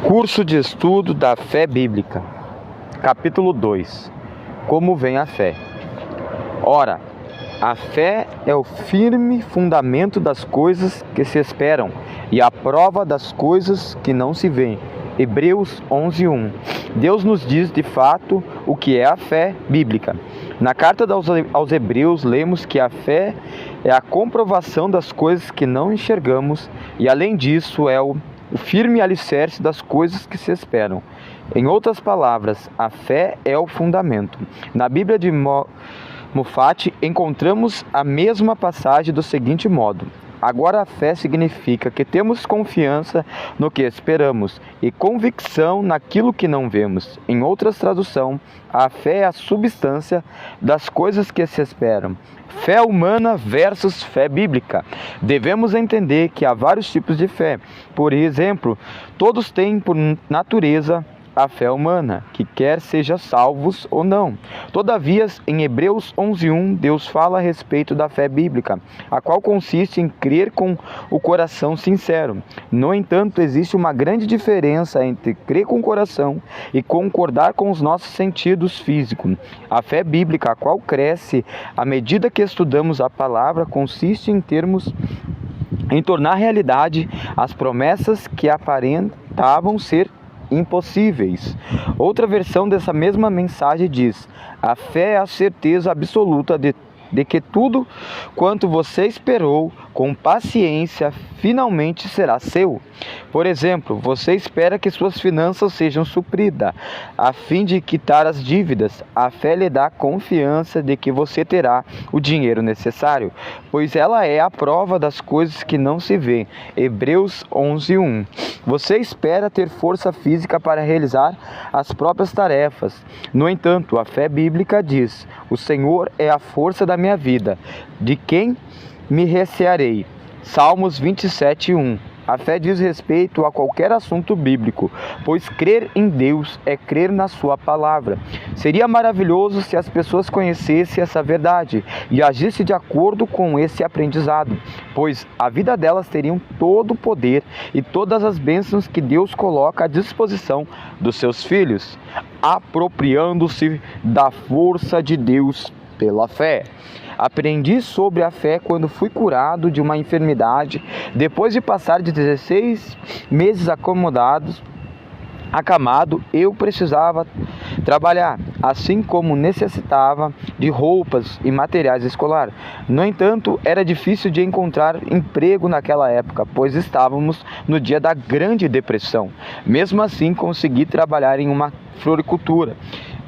Curso de Estudo da Fé Bíblica, Capítulo 2. Como vem a fé? Ora, a fé é o firme fundamento das coisas que se esperam e a prova das coisas que não se veem. Hebreus 11:1. Deus nos diz de fato o que é a fé bíblica. Na carta aos Hebreus, lemos que a fé é a comprovação das coisas que não enxergamos e, além disso, é o firme alicerce das coisas que se esperam. Em outras palavras, a fé é o fundamento. Na Bíblia de Moffatt, encontramos a mesma passagem do seguinte modo: agora a fé significa que temos confiança no que esperamos e convicção naquilo que não vemos. Em outras traduções, a fé é a substância das coisas que se esperam. Fé humana versus fé bíblica. Devemos entender que há vários tipos de fé. Por exemplo, todos têm por natureza a fé humana, que quer seja salvos ou não. Todavia, em Hebreus 11:1, Deus fala a respeito da fé bíblica, a qual consiste em crer com o coração sincero. No entanto, existe uma grande diferença entre crer com o coração e concordar com os nossos sentidos físicos. A fé bíblica, a qual cresce à medida que estudamos a palavra, consiste em tornar realidade as promessas que aparentavam ser impossíveis. Outra versão dessa mesma mensagem diz: a fé é a certeza absoluta de que tudo quanto você esperou com paciência finalmente será seu. Por exemplo, você espera que suas finanças sejam supridas, a fim de quitar as dívidas. A fé lhe dá confiança de que você terá o dinheiro necessário, pois ela é a prova das coisas que não se vê. Hebreus 11:1. Você espera ter força física para realizar as próprias tarefas. No entanto, a fé bíblica diz: o Senhor é a força da minha vida. De quem me recearei? Salmos 27:1. A fé diz respeito a qualquer assunto bíblico, pois crer em Deus é crer na sua palavra. Seria maravilhoso se as pessoas conhecessem essa verdade e agissem de acordo com esse aprendizado, pois a vida delas teria todo o poder e todas as bênçãos que Deus coloca à disposição dos seus filhos, apropriando-se da força de Deus pela fé. Aprendi sobre a fé quando fui curado de uma enfermidade, depois de passar de 16 meses acamado. Eu precisava trabalhar, assim como necessitava de roupas e materiais escolares. No entanto, era difícil de encontrar emprego naquela época, pois estávamos no dia da Grande Depressão. Mesmo assim, consegui trabalhar em uma floricultura,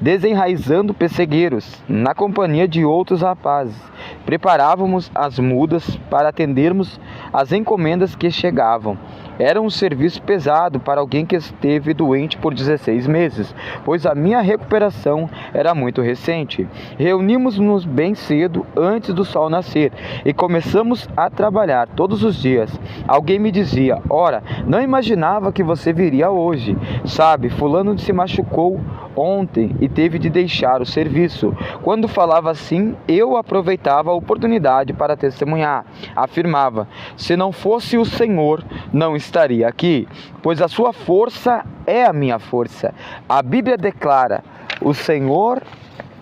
desenraizando pessegueiros, na companhia de outros rapazes. Preparávamos as mudas para atendermos as encomendas que chegavam. Era um serviço pesado para alguém que esteve doente por 16 meses, pois a minha recuperação era muito recente. Reunimos-nos bem cedo, antes do sol nascer, e começamos a trabalhar todos os dias. Alguém me dizia: ora, não imaginava que você viria hoje. Sabe, fulano se machucou ontem e teve de deixar o serviço. Quando falava assim, eu aproveitava a oportunidade para testemunhar. Afirmava: se não fosse o Senhor, não estaria aqui, pois a sua força é a minha força. A Bíblia declara: o Senhor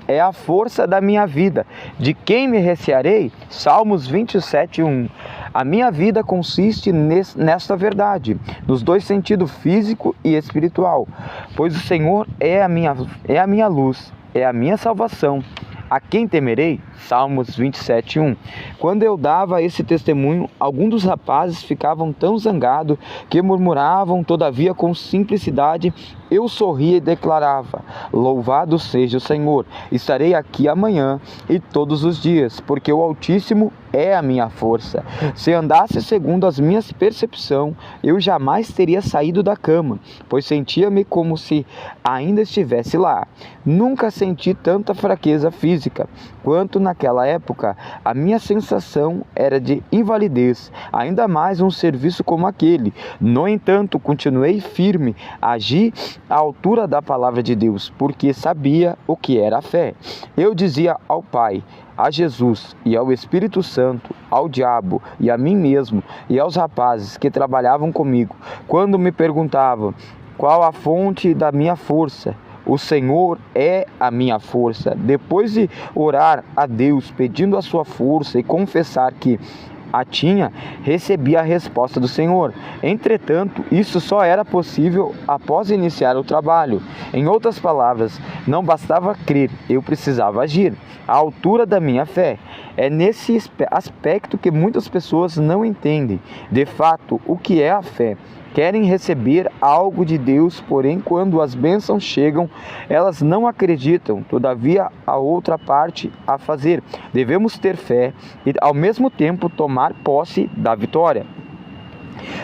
é a força da minha vida. De quem me recearei? Salmos 27:1. A minha vida consiste nesta verdade, nos dois sentidos, físico e espiritual, pois o Senhor é a minha luz, é a minha salvação. A quem temerei? Salmos 27:1. Quando eu dava esse testemunho, alguns dos rapazes ficavam tão zangados que murmuravam. Todavia, com simplicidade, eu sorria e declarava: louvado seja o Senhor, estarei aqui amanhã e todos os dias, porque o Altíssimo é a minha força. Se andasse segundo as minhas percepções, eu jamais teria saído da cama, pois sentia-me como se ainda estivesse lá. Nunca senti tanta fraqueza física quanto naquela época. A minha sensação era de invalidez, ainda mais um serviço como aquele. No entanto, continuei firme, agi à altura da palavra de Deus, porque sabia o que era a fé. Eu dizia ao Pai, a Jesus e ao Espírito Santo, ao diabo e a mim mesmo e aos rapazes que trabalhavam comigo, quando me perguntavam: qual a fonte da minha força? O Senhor é a minha força. Depois de orar a Deus pedindo a sua força e confessar que a tinha, recebi a resposta do Senhor. Entretanto, isso só era possível após iniciar o trabalho. Em outras palavras, não bastava crer, eu precisava agir. A altura da minha fé. É nesse aspecto que muitas pessoas não entendem, de fato, o que é a fé. Querem receber algo de Deus, porém, quando as bênçãos chegam, elas não acreditam. Todavia, há outra parte a fazer. Devemos ter fé e, ao mesmo tempo, tomar posse da vitória.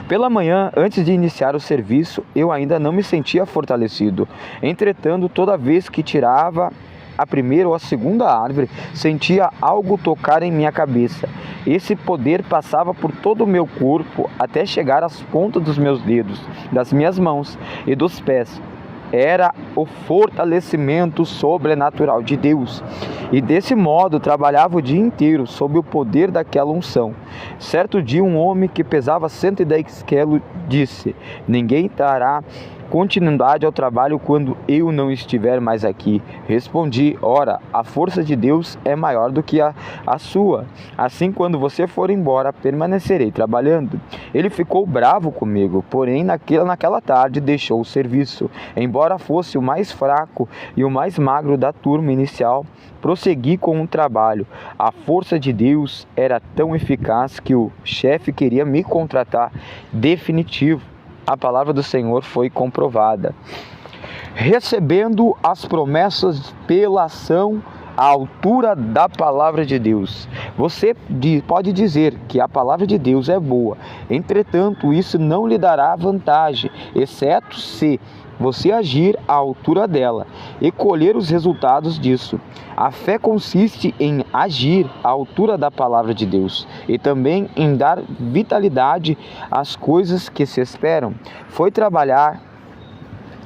Pela manhã, antes de iniciar o serviço, eu ainda não me sentia fortalecido. Entretanto, toda vez que tirava a primeira ou a segunda árvore, sentia algo tocar em minha cabeça. Esse poder passava por todo o meu corpo até chegar às pontas dos meus dedos, das minhas mãos e dos pés. Era o fortalecimento sobrenatural de Deus. E desse modo trabalhava o dia inteiro sob o poder daquela unção. Certo dia um homem que pesava 110 quilos disse: ninguém dará continuidade ao trabalho quando eu não estiver mais aqui. Respondi: ora, a força de Deus é maior do que a sua. Assim, quando você for embora, permanecerei trabalhando. Ele ficou bravo comigo, porém naquela tarde deixou o serviço. Embora fosse o mais fraco e o mais magro da turma inicial, prossegui com o trabalho. A força de Deus era tão eficaz que o chefe queria me contratar definitivo. A palavra do Senhor foi comprovada. Recebendo as promessas pela ação à altura da palavra de Deus. Você pode dizer que a palavra de Deus é boa, entretanto, isso não lhe dará vantagem, exceto se você agir à altura dela e colher os resultados disso. A fé consiste em agir à altura da palavra de Deus e também em dar vitalidade às coisas que se esperam. Foi trabalhar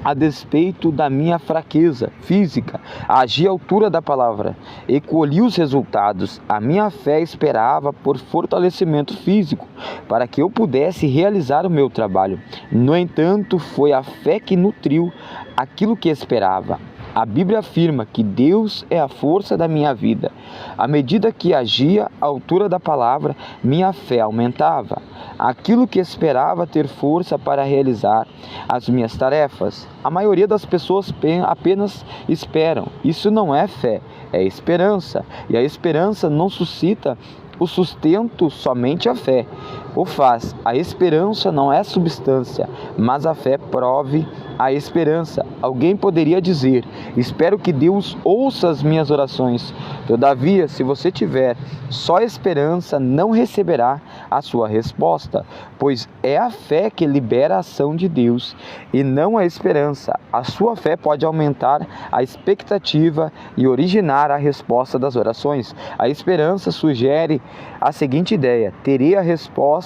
a despeito da minha fraqueza física, agi à altura da palavra e colhi os resultados. A minha fé esperava por fortalecimento físico, para que eu pudesse realizar o meu trabalho. No entanto, foi a fé que nutriu aquilo que esperava. A Bíblia afirma que Deus é a força da minha vida. À medida que agia à altura da palavra, minha fé aumentava. Aquilo que esperava ter força para realizar as minhas tarefas. A maioria das pessoas apenas esperam. Isso não é fé, é esperança. E a esperança não suscita o sustento, somente a fé o faz. A esperança não é substância, mas a fé prove a esperança. Alguém poderia dizer: espero que Deus ouça as minhas orações. Todavia, se você tiver só esperança, não receberá a sua resposta, pois é a fé que libera a ação de Deus e não a esperança. A sua fé pode aumentar a expectativa e originar a resposta das orações. A esperança sugere a seguinte ideia: terei a resposta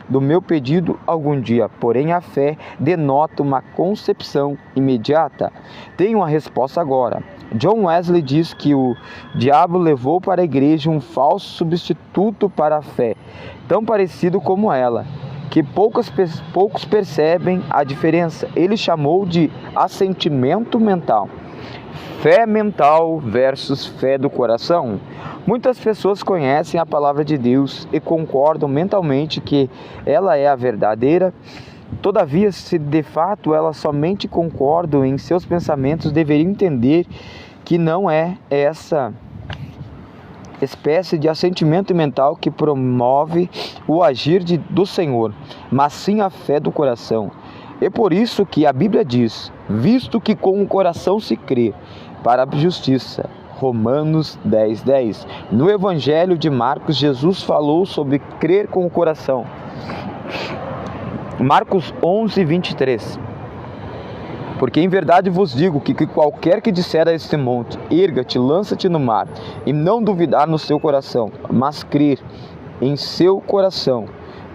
do meu pedido algum dia, porém a fé denota uma concepção imediata. Tenho a resposta agora. John Wesley diz que o diabo levou para a igreja um falso substituto para a fé, tão parecido como ela, que poucos percebem a diferença. Ele chamou de assentimento mental. Fé mental versus fé do coração. Muitas pessoas conhecem a palavra de Deus e concordam mentalmente que ela é a verdadeira. Todavia, se de fato elas somente concordam em seus pensamentos, deveriam entender que não é essa espécie de assentimento mental que promove o agir do Senhor, mas sim a fé do coração. É por isso que a Bíblia diz: visto que com o coração se crê para a justiça. Romanos 10:10. No Evangelho de Marcos, Jesus falou sobre crer com o coração. Marcos 11:23. Porque em verdade vos digo que qualquer que disser a este monte: erga-te, lança-te no mar, e não duvidar no seu coração, mas crer em seu coração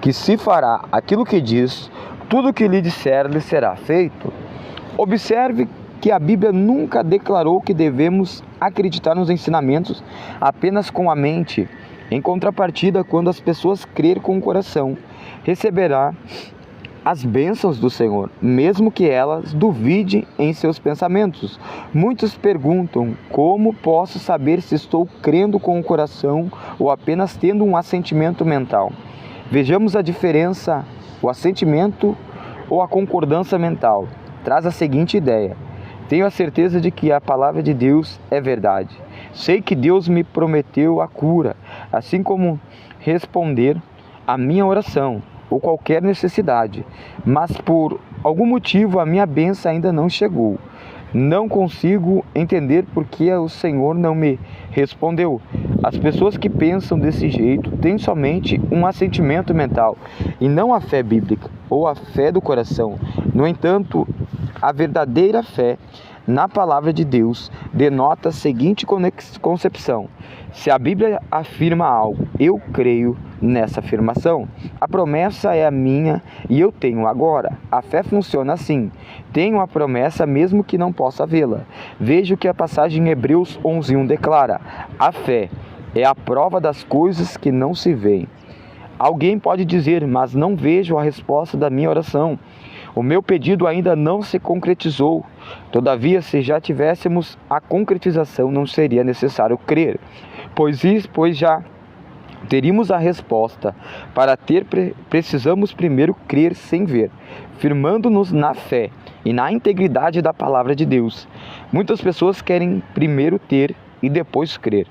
que se fará aquilo que diz, tudo o que lhe disser lhe será feito. Observe que a Bíblia nunca declarou que devemos acreditar nos ensinamentos apenas com a mente. Em contrapartida, quando as pessoas crerem com o coração, receberá as bênçãos do Senhor, mesmo que elas duvidem em seus pensamentos. Muitos perguntam: como posso saber se estou crendo com o coração ou apenas tendo um assentimento mental? Vejamos a diferença. O assentimento ou a concordância mental traz a seguinte ideia: tenho a certeza de que a palavra de Deus é verdade. Sei que Deus me prometeu a cura, assim como responder a minha oração ou qualquer necessidade, mas por algum motivo a minha bênção ainda não chegou. Não consigo entender por que o Senhor não me respondeu. As pessoas que pensam desse jeito têm somente um assentimento mental e não a fé bíblica ou a fé do coração. No entanto, a verdadeira fé na palavra de Deus denota a seguinte concepção: se a Bíblia afirma algo, eu creio nessa afirmação. A promessa é a minha e eu tenho agora. A fé funciona assim: tenho a promessa mesmo que não possa vê-la. Veja o que a passagem em Hebreus 11:1 declara: a fé é a prova das coisas que não se veem. Alguém pode dizer: mas não vejo a resposta da minha oração. O meu pedido ainda não se concretizou. Todavia, se já tivéssemos a concretização, não seria necessário crer, pois já teríamos a resposta. Para ter, precisamos primeiro crer sem ver, firmando-nos na fé e na integridade da palavra de Deus. Muitas pessoas querem primeiro ter e depois crer.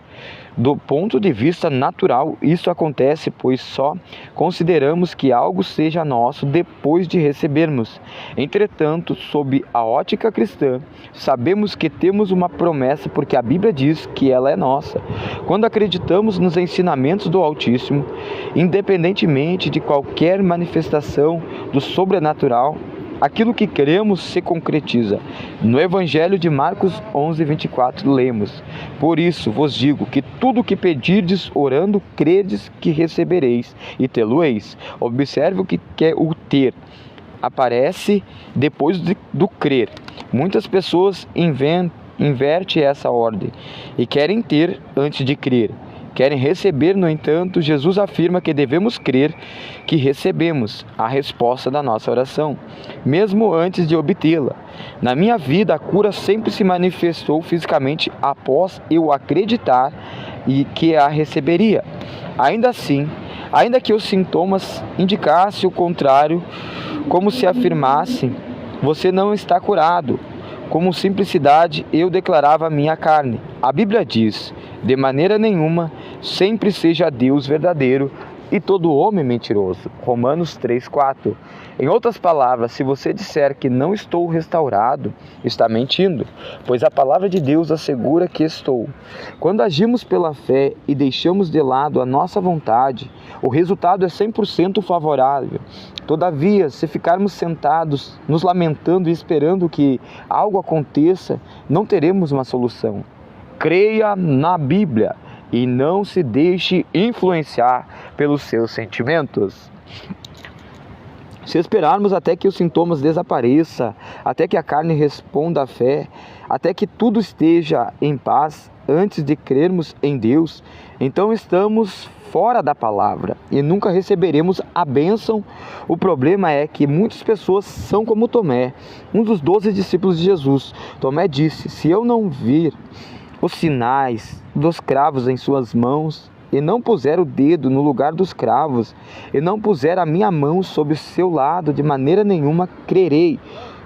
Do ponto de vista natural, isso acontece, pois só consideramos que algo seja nosso depois de recebermos. Entretanto, sob a ótica cristã, sabemos que temos uma promessa porque a Bíblia diz que ela é nossa. Quando acreditamos nos ensinamentos do Altíssimo, independentemente de qualquer manifestação do sobrenatural, aquilo que cremos se concretiza. No Evangelho de Marcos 11:24 lemos: por isso vos digo que tudo o que pedirdes orando, credes que recebereis e tê-lo-eis. Observe o que é o ter. Aparece depois do crer. Muitas pessoas invertem essa ordem e querem ter antes de crer. Querem receber, no entanto, Jesus afirma que devemos crer que recebemos a resposta da nossa oração, mesmo antes de obtê-la. Na minha vida, a cura sempre se manifestou fisicamente após eu acreditar e que a receberia. Ainda assim, ainda que os sintomas indicassem o contrário, como se afirmassem: você não está curado, com simplicidade eu declarava a minha carne. A Bíblia diz: de maneira nenhuma, sempre seja Deus verdadeiro e todo homem mentiroso. Romanos 3:4. Em outras palavras, se você disser que não estou restaurado, está mentindo, pois a palavra de Deus assegura que estou. Quando agimos pela fé e deixamos de lado a nossa vontade, o resultado é 100% favorável. Todavia, se ficarmos sentados, nos lamentando e esperando que algo aconteça, não teremos uma solução. Creia na Bíblia e não se deixe influenciar pelos seus sentimentos. Se esperarmos até que os sintomas desapareçam, até que a carne responda à fé, até que tudo esteja em paz, antes de crermos em Deus, então estamos fora da palavra e nunca receberemos a bênção. O problema é que muitas pessoas são como Tomé, um dos 12 discípulos de Jesus. Tomé disse: se eu não vir os sinais dos cravos em suas mãos, e não puser o dedo no lugar dos cravos, e não puser a minha mão sobre o seu lado, de maneira nenhuma crerei.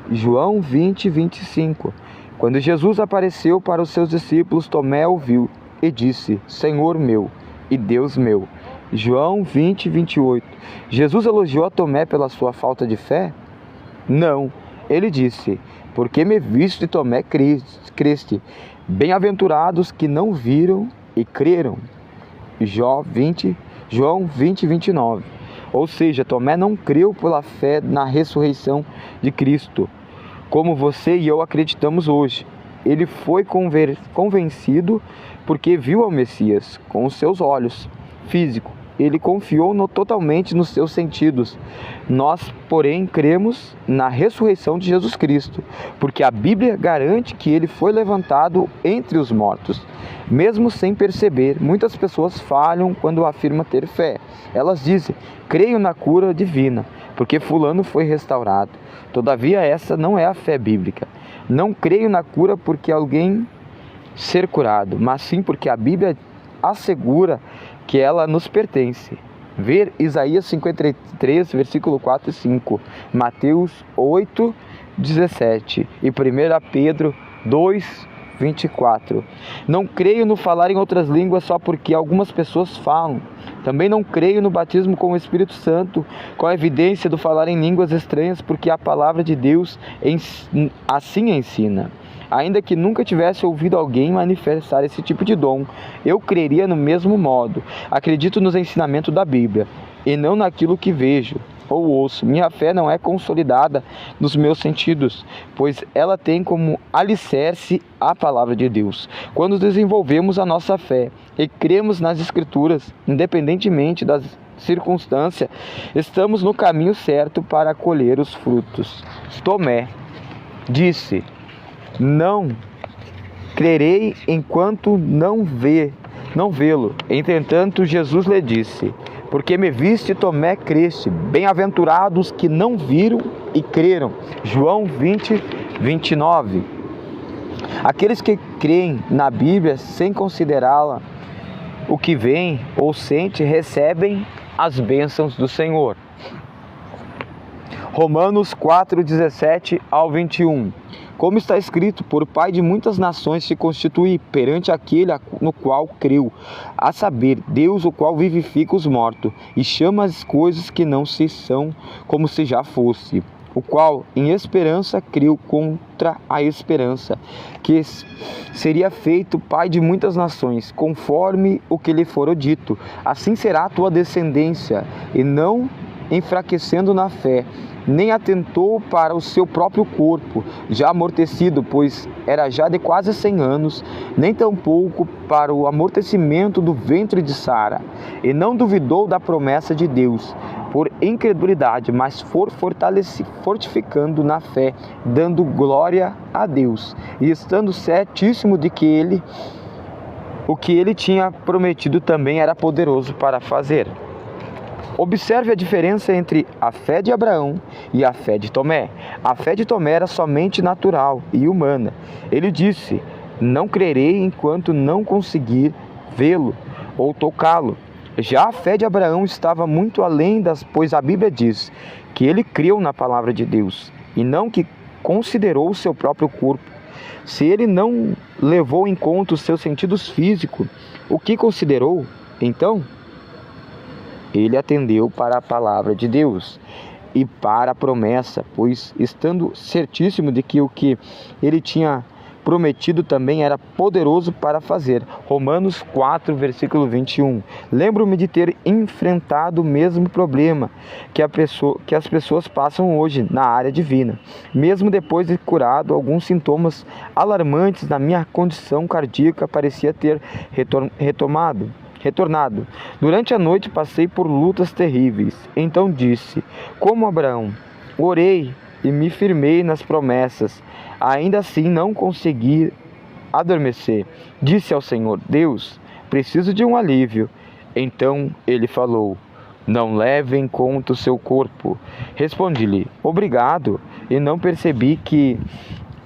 João 20:25. Quando Jesus apareceu para os seus discípulos, Tomé ouviu e disse: Senhor meu e Deus meu. João 20:28. Jesus elogiou a Tomé pela sua falta de fé? Não. Ele disse: porque me viste, Tomé, creste. Bem-aventurados que não viram e creram. João 20:29. Ou seja, Tomé não creu pela fé na ressurreição de Cristo, como você e eu acreditamos hoje. Ele foi convencido porque viu ao Messias com os seus olhos físicos. Ele confiou totalmente nos seus sentidos. Nós, porém, cremos na ressurreição de Jesus Cristo, porque a Bíblia garante que ele foi levantado entre os mortos. Mesmo sem perceber, muitas pessoas falham quando afirmam ter fé. Elas dizem: creio na cura divina, porque fulano foi restaurado. Todavia essa não é a fé bíblica. Não creio na cura porque alguém ser curado, mas sim porque a Bíblia assegura que ela nos pertence. Ver Isaías 53, versículo 4 e 5, Mateus 8, 17 e 1 Pedro 2, 24. Não creio no falar em outras línguas só porque algumas pessoas falam. Também não creio no batismo com o Espírito Santo, com a evidência do falar em línguas estranhas, porque a palavra de Deus assim ensina. Ainda que nunca tivesse ouvido alguém manifestar esse tipo de dom, eu creria no mesmo modo. Acredito nos ensinamentos da Bíblia, e não naquilo que vejo ou ouço. Minha fé não é consolidada nos meus sentidos, pois ela tem como alicerce a palavra de Deus. Quando desenvolvemos a nossa fé e cremos nas Escrituras, independentemente das circunstâncias, estamos no caminho certo para colher os frutos. Tomé disse: não crerei enquanto não vê-lo. Entretanto, Jesus lhe disse: porque me viste, Tomé, creste. Bem-aventurados que não viram e creram. João 20, 29. Aqueles que creem na Bíblia sem considerá-la, o que vem ou sente, recebem as bênçãos do Senhor. Romanos 4, 17 ao 21. Como está escrito, por pai de muitas nações se constitui perante aquele no qual creu, a saber, Deus, o qual vivifica os mortos, e chama as coisas que não se são, como se já fosse, o qual em esperança creu contra a esperança, que seria feito pai de muitas nações, conforme o que lhe fora dito, assim será a tua descendência, e não enfraquecendo na fé, nem atentou para o seu próprio corpo, já amortecido, pois era já de quase 100 anos, nem tampouco para o amortecimento do ventre de Sara, e não duvidou da promessa de Deus, por incredulidade, mas fortificando na fé, dando glória a Deus, e estando certíssimo de que o que ele tinha prometido também era poderoso para fazer. Observe a diferença entre a fé de Abraão e a fé de Tomé. A fé de Tomé era somente natural e humana. Ele disse: não crerei enquanto não conseguir vê-lo ou tocá-lo. Já a fé de Abraão estava muito além pois a Bíblia diz que ele creu na palavra de Deus e não que considerou o seu próprio corpo. Se ele não levou em conta os seus sentidos físicos, o que considerou, então? Ele atendeu para a palavra de Deus e para a promessa, pois estando certíssimo de que o que ele tinha prometido também era poderoso para fazer. Romanos 4, versículo 21. Lembro-me de ter enfrentado o mesmo problema que as pessoas passam hoje na área divina. Mesmo depois de curado, alguns sintomas alarmantes na minha condição cardíaca parecia ter retornado. Durante a noite passei por lutas terríveis. Então disse, como Abraão, orei e me firmei nas promessas. Ainda assim não consegui adormecer. Disse ao Senhor, Deus, preciso de um alívio. Então ele falou, não leve em conta o seu corpo. Respondi-lhe, obrigado, e não percebi que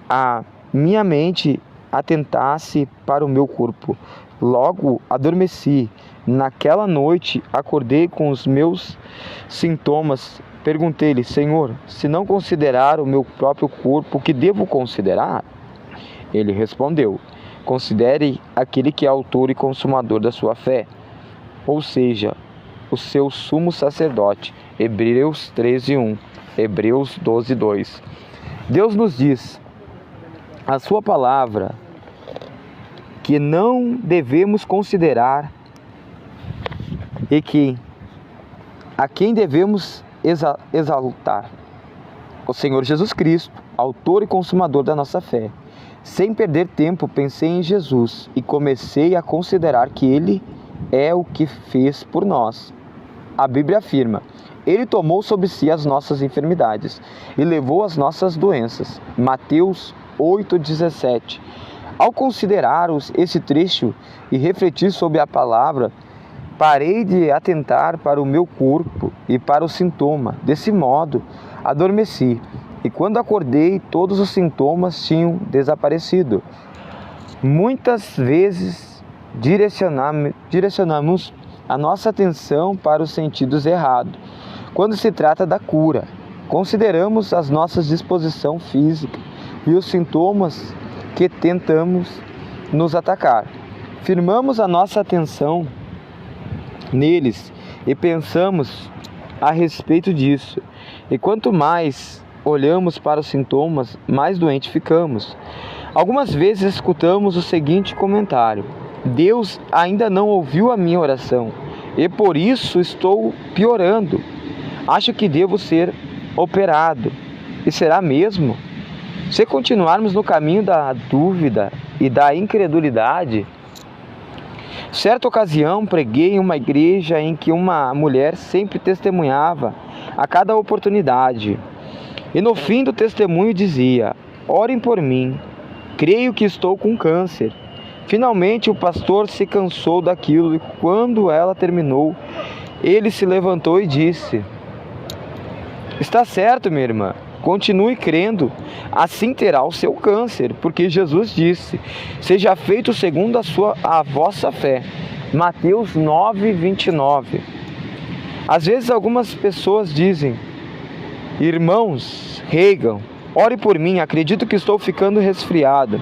a minha mente atentasse para o meu corpo. Logo adormeci. Naquela noite acordei com os meus sintomas. Perguntei-lhe, Senhor, se não considerar o meu próprio corpo, o que devo considerar? Ele respondeu, considere aquele que é autor e consumador da sua fé, ou seja, o seu sumo sacerdote. Hebreus 13:1, Hebreus 12:2. Deus nos diz, a sua palavra, que não devemos considerar e que a quem devemos exaltar, o Senhor Jesus Cristo, autor e consumador da nossa fé. Sem perder tempo, pensei em Jesus e comecei a considerar que Ele é o que fez por nós. A Bíblia afirma, Ele tomou sobre si as nossas enfermidades e levou as nossas doenças. Mateus 8,17. Ao considerar esse trecho e refletir sobre a palavra Parei de atentar para o meu corpo e para o sintoma. Desse modo, adormeci. E quando acordei, todos os sintomas tinham desaparecido. Muitas vezes direcionamos a nossa atenção para os sentidos errados. Quando se trata da cura, consideramos as nossas disposições físicas e os sintomas que tentamos nos atacar. Firmamos a nossa atenção neles e pensamos a respeito disso. E quanto mais olhamos para os sintomas, mais doentes ficamos. Algumas vezes escutamos o seguinte comentário: Deus ainda não ouviu a minha oração e por isso estou piorando. Acho que devo ser operado. E será mesmo? Se continuarmos no caminho da dúvida e da incredulidade, certa ocasião preguei em uma igreja em que uma mulher sempre testemunhava a cada oportunidade. E no fim do testemunho dizia: orem por mim, creio que estou com câncer. Finalmente o pastor se cansou daquilo e quando ela terminou, ele se levantou e disse: está certo, minha irmã, continue crendo, assim terá o seu câncer, porque Jesus disse: seja feito segundo a vossa fé. Mateus 9:29. Às vezes algumas pessoas dizem: irmãos, Reagan, ore por mim, acredito que estou ficando resfriado.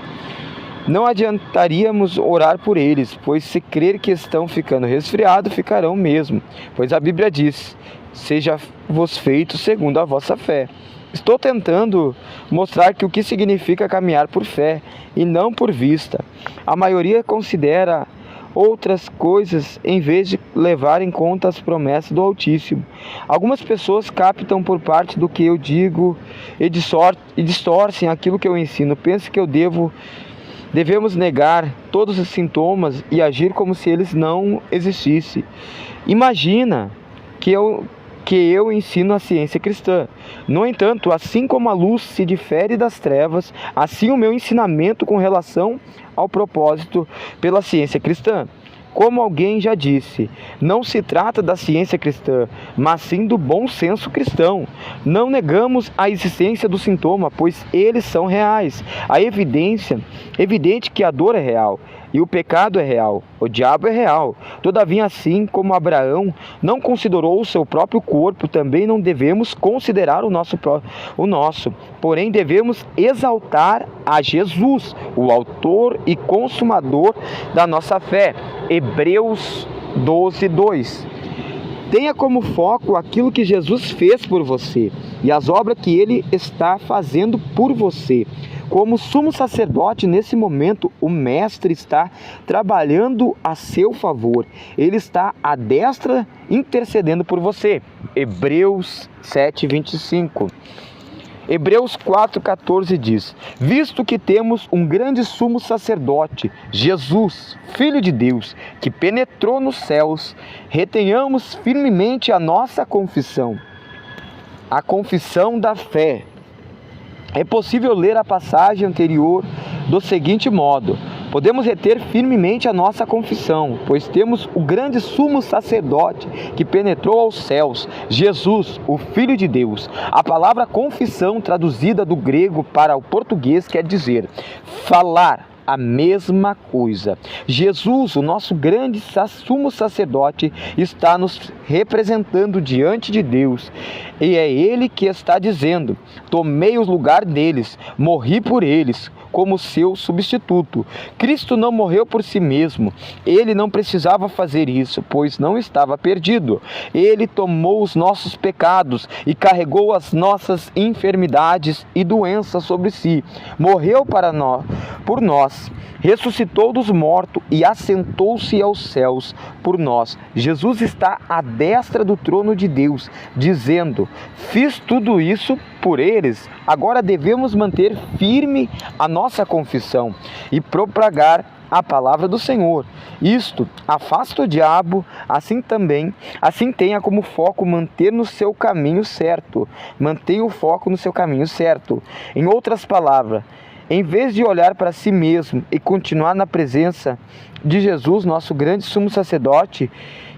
Não adiantaríamos orar por eles, pois se crer que estão ficando resfriados, ficarão mesmo. Pois a Bíblia diz: seja-vos feito segundo a vossa fé. Estou tentando mostrar que o que significa caminhar por fé e não por vista. A maioria considera outras coisas em vez de levar em conta as promessas do Altíssimo. Algumas pessoas captam por parte do que eu digo e distorcem aquilo que eu ensino. Pensam que devemos negar todos os sintomas e agir como se eles não existissem. Imagina que eu ensino a ciência cristã. No entanto, assim como a luz se difere das trevas, assim o meu ensinamento com relação ao propósito pela ciência cristã. Como alguém já disse, não se trata da ciência cristã, mas sim do bom senso cristão. Não negamos a existência do sintoma, pois eles são reais. Evidente que a dor é real e o pecado é real, o diabo é real. Todavia, assim como Abraão não considerou o seu próprio corpo, também não devemos considerar o nosso. Porém, devemos exaltar a Jesus, o autor e consumador da nossa fé. Hebreus 12:2. Tenha como foco aquilo que Jesus fez por você e as obras que Ele está fazendo por você. Como sumo sacerdote, nesse momento, o Mestre está trabalhando a seu favor. Ele está à destra intercedendo por você. Hebreus 7:25. Hebreus 4:14 diz: visto que temos um grande sumo sacerdote, Jesus, Filho de Deus, que penetrou nos céus, retenhamos firmemente a nossa confissão. A confissão da fé. É possível ler a passagem anterior do seguinte modo: podemos reter firmemente a nossa confissão, pois temos o grande sumo sacerdote que penetrou aos céus, Jesus, o Filho de Deus. A palavra confissão, traduzida do grego para o português, quer dizer falar a mesma coisa. Jesus, o nosso grande sumo sacerdote, está nos representando diante de Deus. E é Ele que está dizendo: tomei o lugar deles, morri por eles, como seu substituto. Cristo não morreu por si mesmo. Ele não precisava fazer isso, pois não estava perdido. Ele tomou os nossos pecados e carregou as nossas enfermidades e doenças sobre si. Morreu por nós. Ressuscitou dos mortos e assentou-se aos céus por nós. Jesus está à destra do trono de Deus, dizendo: fiz tudo isso por eles, agora devemos manter firme a nossa confissão e propagar a palavra do Senhor. Isto afasta o diabo, assim tenha como foco manter no seu caminho certo. Mantenha o foco no seu caminho certo. Em outras palavras, Em vez de olhar para si mesmo e continuar na presença de Jesus, nosso grande sumo sacerdote,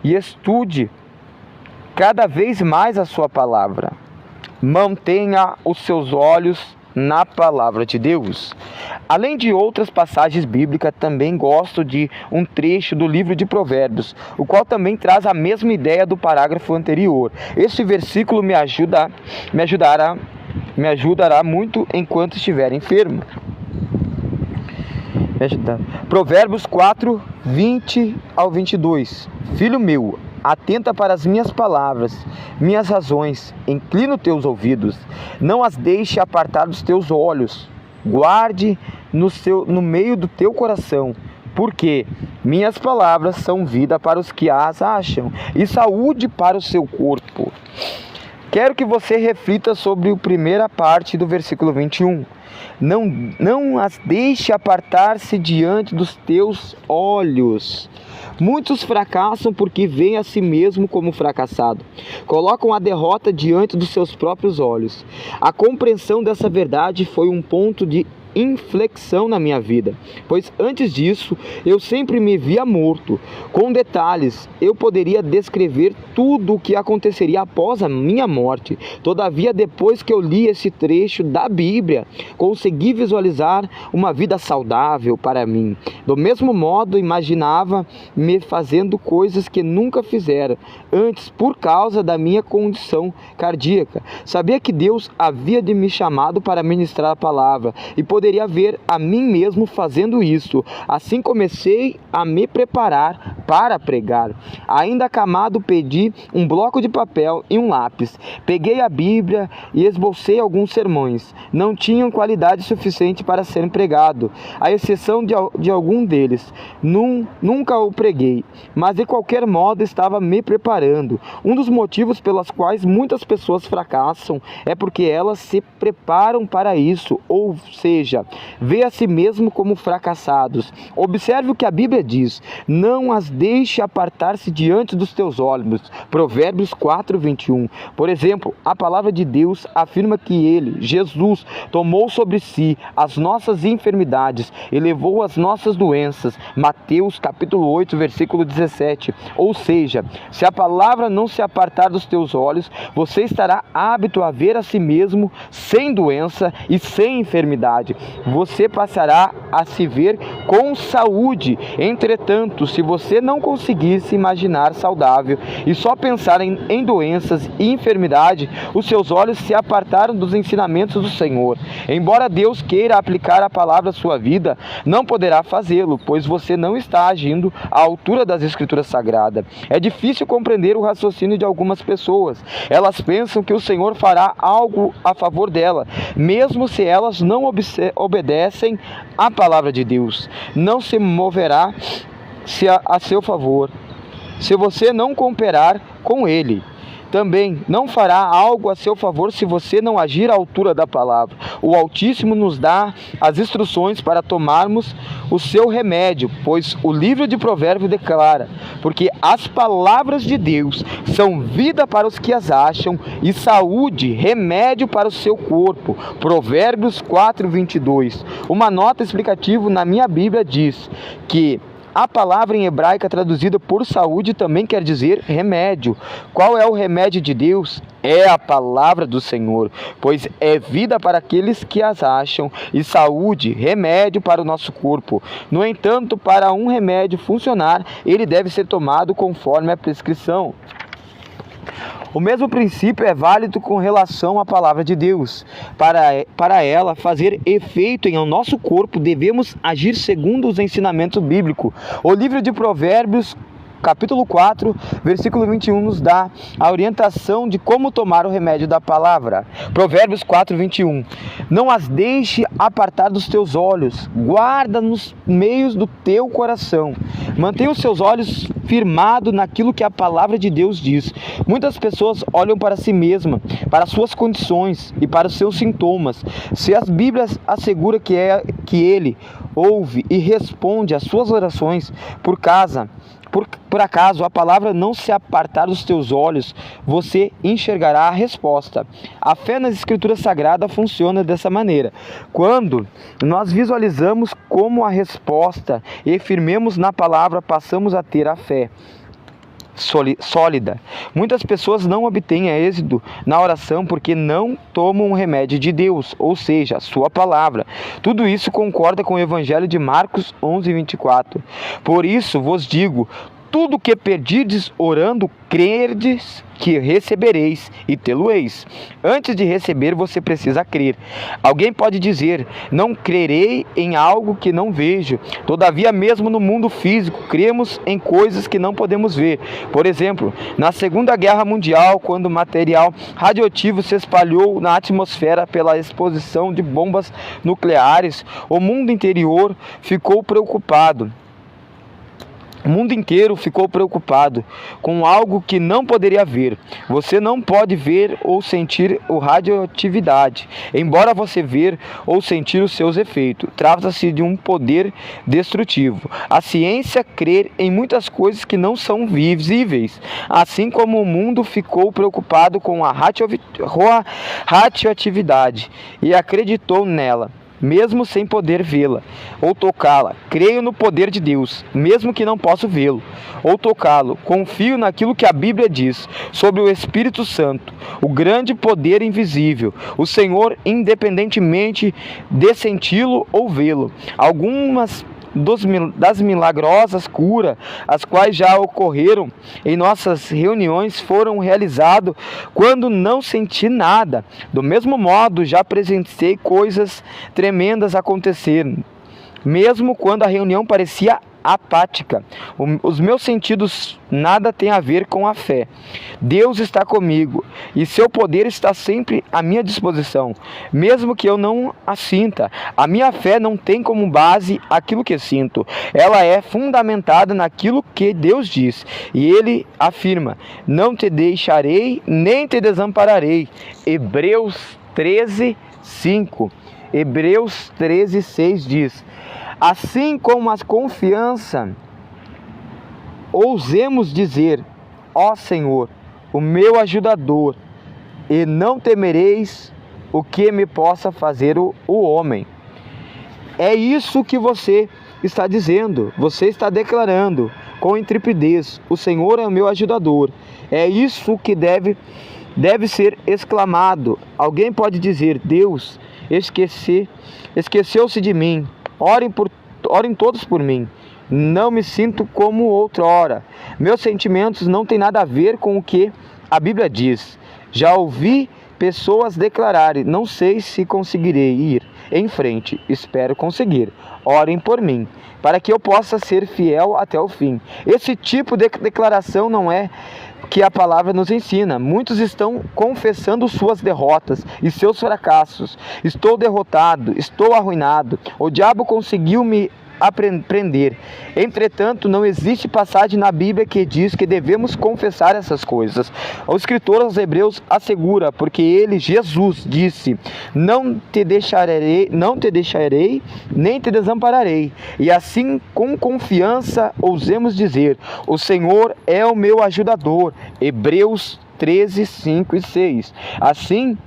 e estude cada vez mais a sua palavra. Mantenha os seus olhos na palavra de Deus. Além de outras passagens bíblicas, também gosto de um trecho do livro de Provérbios, o qual também traz a mesma ideia do parágrafo anterior. Este versículo me ajudará muito enquanto estiver enfermo. Provérbios 4, 20 ao 22. Filho meu, atenta para as minhas palavras, minhas razões, inclina os teus ouvidos, não as deixe apartar dos teus olhos, guarde no meio do teu coração, porque minhas palavras são vida para os que as acham e saúde para o seu corpo. Quero que você reflita sobre a primeira parte do versículo 21. Não as deixe apartar-se diante dos teus olhos. Muitos fracassam porque veem a si mesmo como fracassado. Colocam a derrota diante dos seus próprios olhos. A compreensão dessa verdade foi um ponto de inflexão na minha vida, pois antes disso eu sempre me via morto. Com detalhes, eu poderia descrever tudo o que aconteceria após a minha morte. Todavia, depois que eu li esse trecho da Bíblia, consegui visualizar uma vida saudável para mim. Do mesmo modo, imaginava-me fazendo coisas que nunca fizera antes por causa da minha condição cardíaca. Sabia que Deus havia de me chamado para ministrar a palavra e poderia ver a mim mesmo fazendo isso. Assim comecei a me preparar para pregar. Ainda acamado, pedi um bloco de papel e um lápis. Peguei a Bíblia e esbocei alguns sermões. Não tinham qualidade suficiente para serem pregados, à exceção de algum deles. Nunca o preguei, mas de qualquer modo estava me preparando. Um dos motivos pelos quais muitas pessoas fracassam é porque elas se preparam para isso, ou seja, vê a si mesmo como fracassados. Observe o que a Bíblia diz: não as deixe apartar-se diante dos teus olhos. Provérbios 4, 21. Por exemplo, a palavra de Deus afirma que Ele, Jesus, tomou sobre si as nossas enfermidades e levou as nossas doenças. Mateus capítulo 8, versículo 17. Ou seja, se a palavra não se apartar dos teus olhos, você estará apto a ver a si mesmo sem doença e sem enfermidade. Você passará a se ver com saúde. Entretanto, se você não conseguir se imaginar saudável e só pensar em doenças e enfermidade, os seus olhos se apartaram dos ensinamentos do Senhor. Embora Deus queira aplicar a palavra à sua vida, não poderá fazê-lo, pois você não está agindo à altura das Escrituras Sagradas. É difícil compreender o raciocínio de algumas pessoas. Elas pensam que o Senhor fará algo a favor dela, mesmo se elas não obedecem à palavra de Deus. Não se moverá a seu favor se você não cooperar com Ele. Também não fará algo a seu favor se você não agir à altura da palavra. O Altíssimo nos dá as instruções para tomarmos o seu remédio, pois o livro de Provérbios declara: porque as palavras de Deus são vida para os que as acham e saúde, remédio para o seu corpo. Provérbios 4, 22. Uma nota explicativa na minha Bíblia diz que a palavra em hebraica traduzida por saúde também quer dizer remédio. Qual é o remédio de Deus? É a palavra do Senhor, pois é vida para aqueles que as acham e saúde, remédio para o nosso corpo. No entanto, para um remédio funcionar, ele deve ser tomado conforme a prescrição. O mesmo princípio é válido com relação à palavra de Deus. Para ela fazer efeito em nosso corpo, devemos agir segundo os ensinamentos bíblicos. O livro de Provérbios, capítulo 4, versículo 21, nos dá a orientação de como tomar o remédio da palavra. Provérbios 4, 21. Não as deixe apartar dos teus olhos, guarda nos meios do teu coração. Mantenha os seus olhos firmados naquilo que a palavra de Deus diz. Muitas pessoas olham para si mesmas, para suas condições e para os seus sintomas. Se as Bíblias asseguram que Ele ouve e responde às suas orações por causa por acaso a palavra não se apartar dos teus olhos, você enxergará a resposta. A fé nas Escrituras Sagradas funciona dessa maneira. Quando nós visualizamos como a resposta e firmemos na palavra, passamos a ter a fé sólida. Muitas pessoas não obtêm êxito na oração porque não tomam o remédio de Deus, ou seja, a sua palavra. Tudo isso concorda com o Evangelho de Marcos 11:24. Por isso vos digo, tudo que pedirdes orando, crerdes que recebereis e tê-lo-eis. Antes de receber, você precisa crer. Alguém pode dizer, não crerei em algo que não vejo. Todavia, mesmo no mundo físico, cremos em coisas que não podemos ver. Por exemplo, na Segunda Guerra Mundial, quando o material radioativo se espalhou na atmosfera pela exposição de bombas nucleares, o mundo inteiro ficou preocupado. O mundo inteiro ficou preocupado com algo que não poderia ver. Você não pode ver ou sentir a radioatividade, embora você ver ou sentir os seus efeitos. Trata-se de um poder destrutivo. A ciência crê em muitas coisas que não são visíveis, assim como o mundo ficou preocupado com a radioatividade e acreditou nela, mesmo sem poder vê-la ou tocá-la. Creio no poder de Deus, mesmo que não possa vê-lo ou tocá-lo. Confio naquilo que a Bíblia diz sobre o Espírito Santo, o grande poder invisível, o Senhor, independentemente de senti-lo ou vê-lo. Algumas das milagrosas curas, as quais já ocorreram em nossas reuniões, foram realizadas quando não senti nada. Do mesmo modo, já presenciei coisas tremendas acontecerem, mesmo quando a reunião parecia apática. Os meus sentidos nada têm a ver com a fé. Deus está comigo e seu poder está sempre à minha disposição, mesmo que eu não a sinta. A minha fé não tem como base aquilo que sinto. Ela é fundamentada naquilo que Deus diz. E Ele afirma, não te deixarei nem te desampararei. Hebreus 13:5. Hebreus 13:6 diz, assim como a confiança, ousemos dizer, ó Senhor, o meu ajudador, e não temereis o que me possa fazer o homem. É isso que você está dizendo, você está declarando com intrepidez, o Senhor é o meu ajudador. É isso que deve ser exclamado. Alguém pode dizer, Deus esqueceu-se de mim. Orem todos por mim. Não me sinto como outrora. Meus sentimentos não têm nada a ver com o que a Bíblia diz. Já ouvi pessoas declararem, não sei se conseguirei ir em frente, espero conseguir. Orem por mim, para que eu possa ser fiel até o fim. Esse tipo de declaração não é que a palavra nos ensina. Muitos estão confessando suas derrotas e seus fracassos. Estou derrotado, estou arruinado, o diabo conseguiu me prender. Entretanto, não existe passagem na Bíblia que diz que devemos confessar essas coisas. O escritor aos Hebreus assegura, porque ele, Jesus, disse, não te deixarei, nem te desampararei. E assim, com confiança, ousemos dizer, o Senhor é o meu ajudador. Hebreus 13:5 e 6. Assim,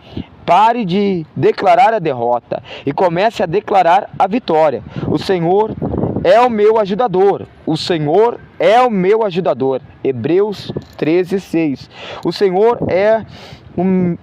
pare de declarar a derrota e comece a declarar a vitória. O Senhor é o meu ajudador. O Senhor é o meu ajudador. Hebreus 13:6. O Senhor é o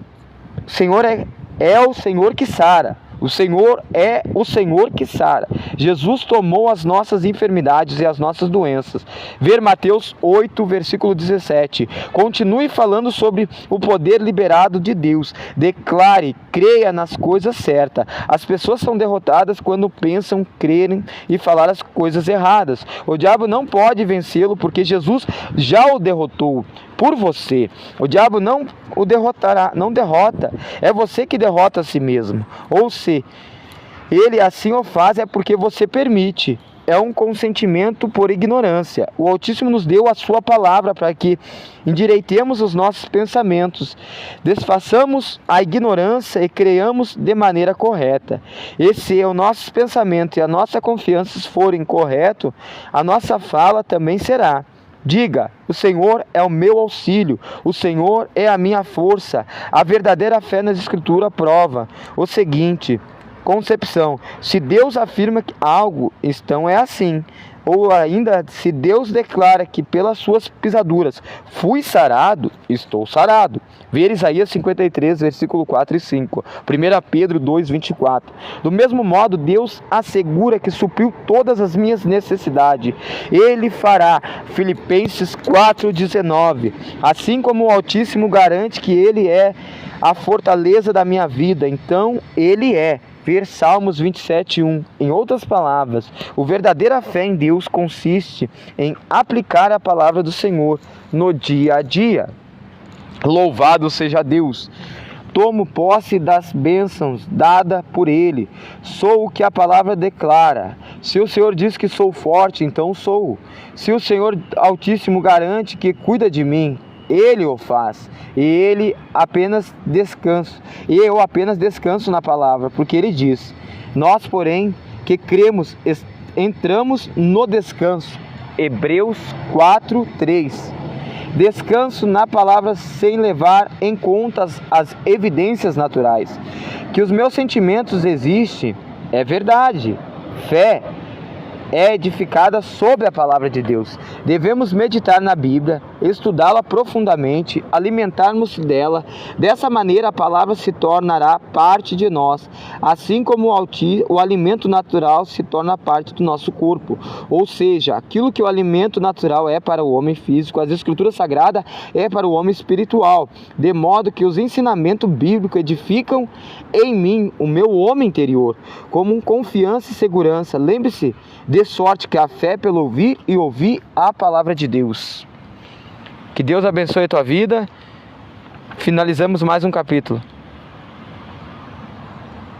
Senhor que sara. O Senhor é o Senhor que sara. Jesus tomou as nossas enfermidades e as nossas doenças. Ver Mateus 8, versículo 17. Continue falando sobre o poder liberado de Deus. Declare, creia nas coisas certas. As pessoas são derrotadas quando pensam, crerem e falar as coisas erradas. O diabo não pode vencê-lo porque Jesus já o derrotou por você. O diabo não o derrotará, não derrota. É você que derrota a si mesmo. Ou se ele assim o faz, é porque você permite. É um consentimento por ignorância. O Altíssimo nos deu a sua palavra para que endireitemos os nossos pensamentos, desfaçamos a ignorância e creiamos de maneira correta. E se o nosso pensamento e a nossa confiança forem corretos, a nossa fala também será. Diga: o Senhor é o meu auxílio, o Senhor é a minha força. A verdadeira fé nas Escrituras prova o seguinte: concepção: se Deus afirma que algo, então é assim. Ou ainda, se Deus declara que pelas suas pisaduras fui sarado, estou sarado. Ver Isaías 53, versículo 4 e 5. 1 Pedro 2, 24. Do mesmo modo, Deus assegura que supriu todas as minhas necessidades. Ele fará. Filipenses 4, 19. Assim como o Altíssimo garante que Ele é a fortaleza da minha vida, então Ele é. Ver Salmos 27, 1. Em outras palavras, a verdadeira fé em Deus consiste em aplicar a palavra do Senhor no dia a dia. Louvado seja Deus! Tomo posse das bênçãos dadas por Ele. Sou o que a palavra declara. Se o Senhor diz que sou forte, então sou. Se o Senhor Altíssimo garante que cuida de mim, Ele o faz, e eu apenas descanso na palavra, porque Ele diz: nós, porém, que cremos, entramos no descanso. Hebreus 4, 3. Descanso na palavra sem levar em conta as evidências naturais. Que os meus sentimentos existem, é verdade. Fé é edificada sobre a palavra de Deus. Devemos meditar na Bíblia, estudá-la profundamente, alimentarmos dela. Dessa maneira a palavra se tornará parte de nós, assim como o alimento natural se torna parte do nosso corpo. Ou seja, aquilo que o alimento natural é para o homem físico, as escrituras sagradas é para o homem espiritual, de modo que os ensinamentos bíblicos edificam em mim o meu homem interior, como confiança e segurança. Lembre-se, de sorte que a fé pelo ouvir e ouvir a palavra de Deus. Que Deus abençoe a tua vida. Finalizamos mais um capítulo.